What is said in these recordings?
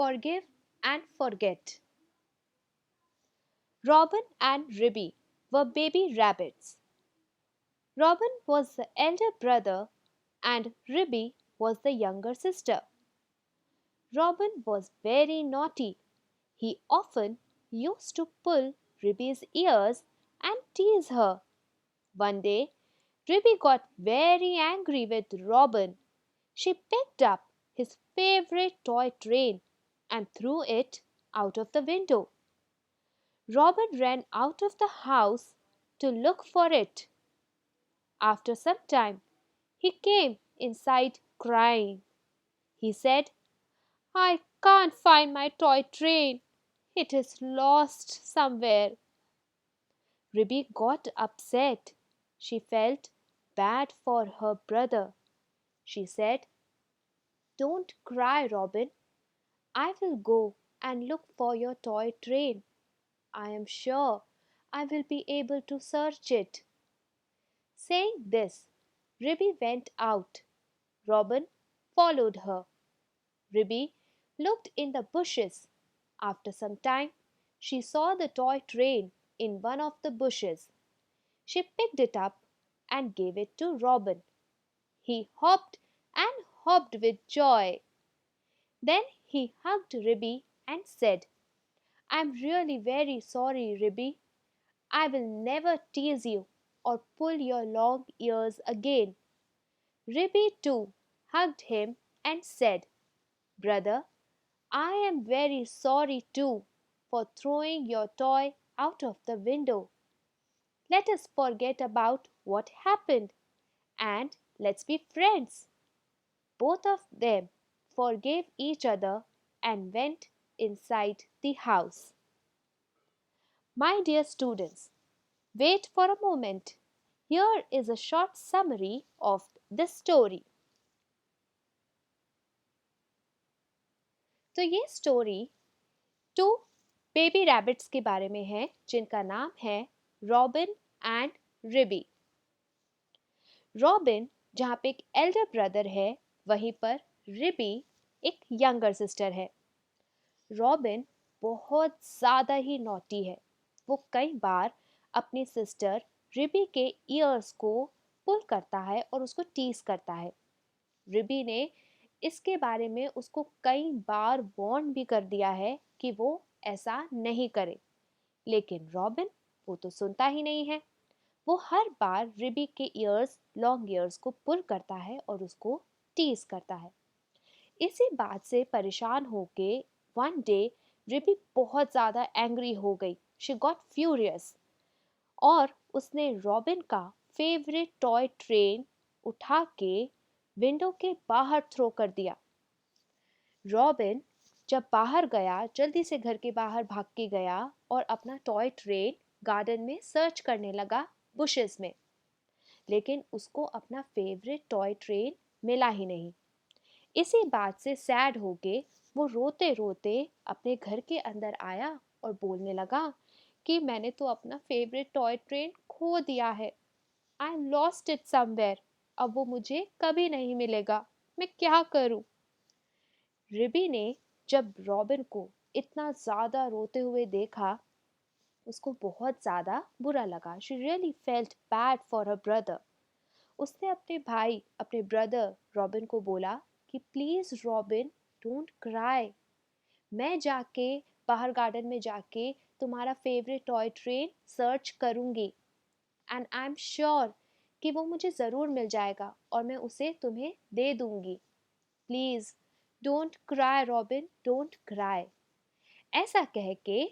Forgive and Forget. Robin and Ribby were baby rabbits. Robin was the elder brother and Ribby was the younger sister. Robin was very naughty. He often used to pull Ribby's ears and tease her. One day, Ribby got very angry with Robin. She picked up his favorite toy train and threw it out of the window. Robin ran out of the house to look for it. After some time, he came inside crying. He said, "I can't find my toy train. It is lost somewhere." Ribby got upset. She felt bad for her brother. She said, "Don't cry, Robin. I will go and look for your toy train. I am sure I will be able to search it." Saying this, Ribby went out. Robin followed her. Ribby looked in the bushes. After some time, she saw the toy train in one of the bushes. She picked it up and gave it to Robin. He hopped and hopped with joy. Then he hugged Ribby and said, "I'm really very sorry, Ribby. I will never tease you or pull your long ears again." Ribby too hugged him and said, "Brother, I am very sorry too for throwing your toy out of the window. Let us forget about what happened and let's be friends." Both of them forgave each other and went inside the house. My dear students, wait for a moment. Here is a short summary of this story. तो ये story to baby rabbits के बारे में है जिनका नाम है robin and रिबी। Robin जहाँ पे एक एल्डर ब्रदर है, वहीं पर रिबी एक यंगर सिस्टर है। रॉबिन बहुत ज़्यादा ही नॉटी है। वो कई बार अपनी सिस्टर रिबी के ईयर्स को पुल करता है और उसको टीज करता है। रिबी ने इसके बारे में उसको कई बार वार्न भी कर दिया है कि वो ऐसा नहीं करे, लेकिन रॉबिन वो तो सुनता ही नहीं है। वो हर बार रिबी के ईयर्स, लॉन्ग ईयर्स को पुल करता है और उसको टीज करता है। इसी बात से परेशान होके वन डे रिबी बहुत ज़्यादा एंग्री हो गई। शी गॉट फ्यूरियस और उसने रॉबिन का फेवरेट टॉय ट्रेन उठा के विंडो के बाहर थ्रो कर दिया। रॉबिन जब बाहर गया, जल्दी से घर के बाहर भाग के गया और अपना टॉय ट्रेन गार्डन में सर्च करने लगा बुशेस में, लेकिन उसको अपना फेवरेट टॉय ट्रेन मिला ही नहीं। इसी बात से सैड होके वो रोते रोते अपने घर के अंदर आया और बोलने लगा कि मैंने तो अपना फेवरेट टॉय ट्रेन खो दिया है। I lost it somewhere. अब वो मुझे कभी नहीं मिलेगा। मैं क्या करूं? रिबी ने जब रॉबिन को इतना ज़्यादा रोते हुए देखा, उसको बहुत ज़्यादा बुरा लगा। She really felt bad for her brother. उसने अपने भाई, अपने ब्रदर रॉबिन को बोला कि प्लीज़ रॉबिन, डोंट क्राई। मैं जाके बाहर गार्डन में जाके तुम्हारा फेवरेट टॉय ट्रेन सर्च करूँगी एंड आई एम श्योर कि वो मुझे ज़रूर मिल जाएगा और मैं उसे तुम्हें दे दूँगी। Please don't cry robin, don't cry. ऐसा कह के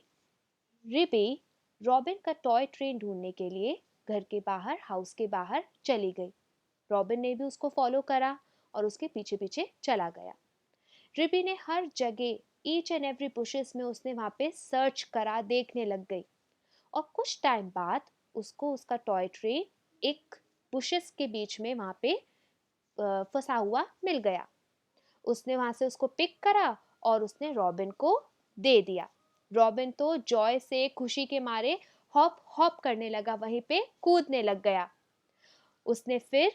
रिबी रॉबिन का टॉय ट्रेन ढूंढने के लिए घर के बाहर, हाउस के बाहर चली गई। रॉबिन ने भी उसको फॉलो करा और उसके पीछे पीछे चला गया। रिबी ने हर जगह, ईच एंड एवरी बुशेस में उसने वहाँ पे सर्च करा, देखने लग गई और कुछ टाइम बाद उसको उसका टॉय ट्रेन एक बुशेस के बीच में वहाँ पे फंसा हुआ मिल गया। उसने वहाँ से उसको पिक करा और उसने रॉबिन को दे दिया। रॉबिन तो जॉय से, खुशी के मारे हॉप हॉप करने लगा, वहीं पे कूदने लग गया। उसने फिर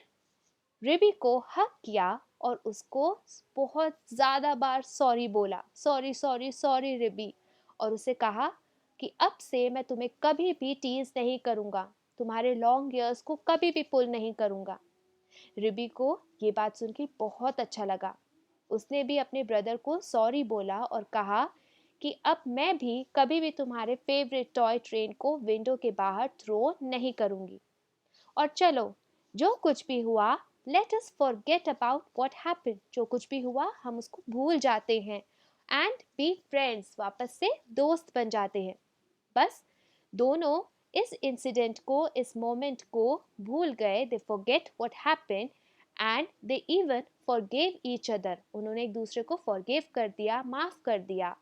रिबी को हक किया और उसको बहुत ज़्यादा बार सॉरी बोला, सॉरी सॉरी सॉरी रिबी, और उसे कहा कि अब से मैं तुम्हें कभी भी टीज नहीं करूँगा, तुम्हारे लॉन्ग ईयर्स को कभी भी पुल नहीं करूँगा। रिबी को ये बात सुन के बहुत अच्छा लगा। उसने भी अपने ब्रदर को सॉरी बोला और कहा कि अब मैं भी कभी भी तुम्हारे फेवरेट टॉय ट्रेन को विंडो के बाहर थ्रो नहीं करूँगी। और चलो, जो कुछ भी हुआ, let us forget about what happened. जो कुछ भी हुआ हम उसको भूल जाते हैं एंड बी फ्रेंड्स, वापस से दोस्त बन जाते हैं। बस दोनों इस इंसिडेंट को, इस मोमेंट को भूल गए। They forget what happened and they even forgive each other. उन्होंने एक दूसरे को फॉरगिव कर दिया, माफ कर दिया।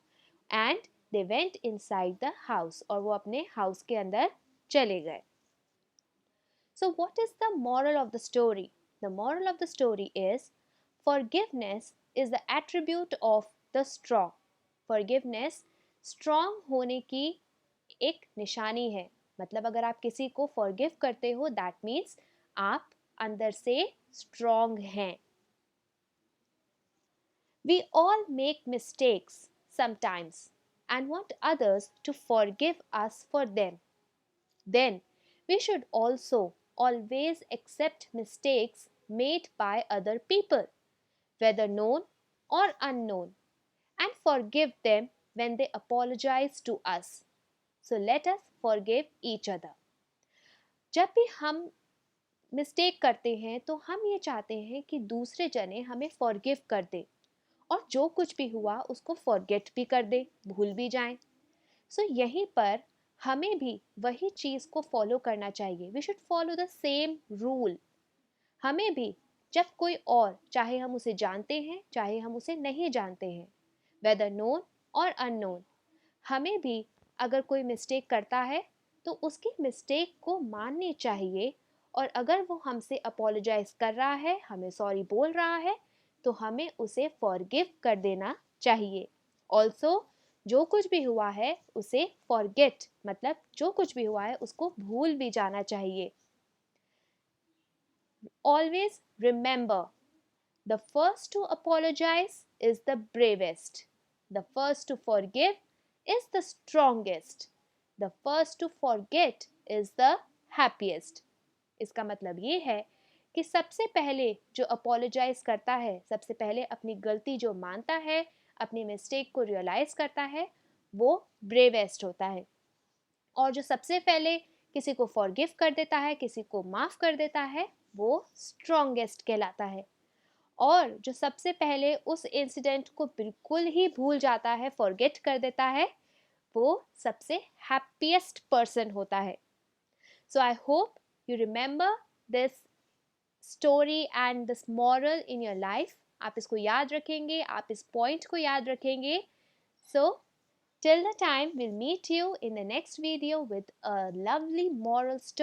And they went inside the house, और वो अपने हाउस के अंदर चले गए। So, what is the moral of the story? The moral of the story is forgiveness is the attribute of the strong. Forgiveness strong होने की एक निशानी है। मतलब अगर आप किसी को forgive करते हो, that means आप अंदर से strong हैं। We all make mistakes sometimes and want others to forgive us for them. Then we should also always accept mistakes made by other people, whether known or unknown, and forgive them when they apologize to us. So let us forgive each other. जब भी हम mistake करते हैं तो हम ये चाहते हैं कि दूसरे जने हमें फॉरगिव कर दे, और जो कुछ भी हुआ उसको फॉरगेट भी कर दे, भूल भी जाएं। सो यहीं पर हमें भी वही चीज़ को फॉलो करना चाहिए। We should follow the same rule. हमें भी जब कोई और, चाहे हम उसे जानते हैं चाहे हम उसे नहीं जानते हैं, वेदर नोन और अननोन, हमें भी अगर कोई मिस्टेक करता है तो उसकी मिस्टेक को माननी चाहिए। और अगर वो हमसे अपोलोजाइज कर रहा है, हमें सॉरी बोल रहा है, तो हमें उसे फॉरगिव कर देना चाहिए। ऑल्सो जो कुछ भी हुआ है उसे फॉरगेट, मतलब जो कुछ भी हुआ है उसको भूल भी जाना चाहिए। Always remember, the first to apologize is the bravest. The first to forgive is the strongest. The first to forget is the happiest. इसका मतलब ये है कि सबसे पहले जो अपोलोजाइज करता है, सबसे पहले अपनी गलती जो मानता है, अपनी मिस्टेक को रियलाइज करता है, वो ब्रेवेस्ट होता है। और जो सबसे पहले किसी को फॉरगिव कर देता है, किसी को माफ़ कर देता है, वो स्ट्रॉन्गेस्ट कहलाता है। और जो सबसे पहले उस इंसिडेंट को बिल्कुल ही भूल जाता है, फॉरगेट कर देता है, वो सबसे हैप्पीएस्ट पर्सन होता है। So I hope you remember this story and this moral in your life. आप इसको याद रखेंगे, आप इस पॉइंट को याद रखेंगे। सो till the time, we'll meet you in the next video with a lovely moral story.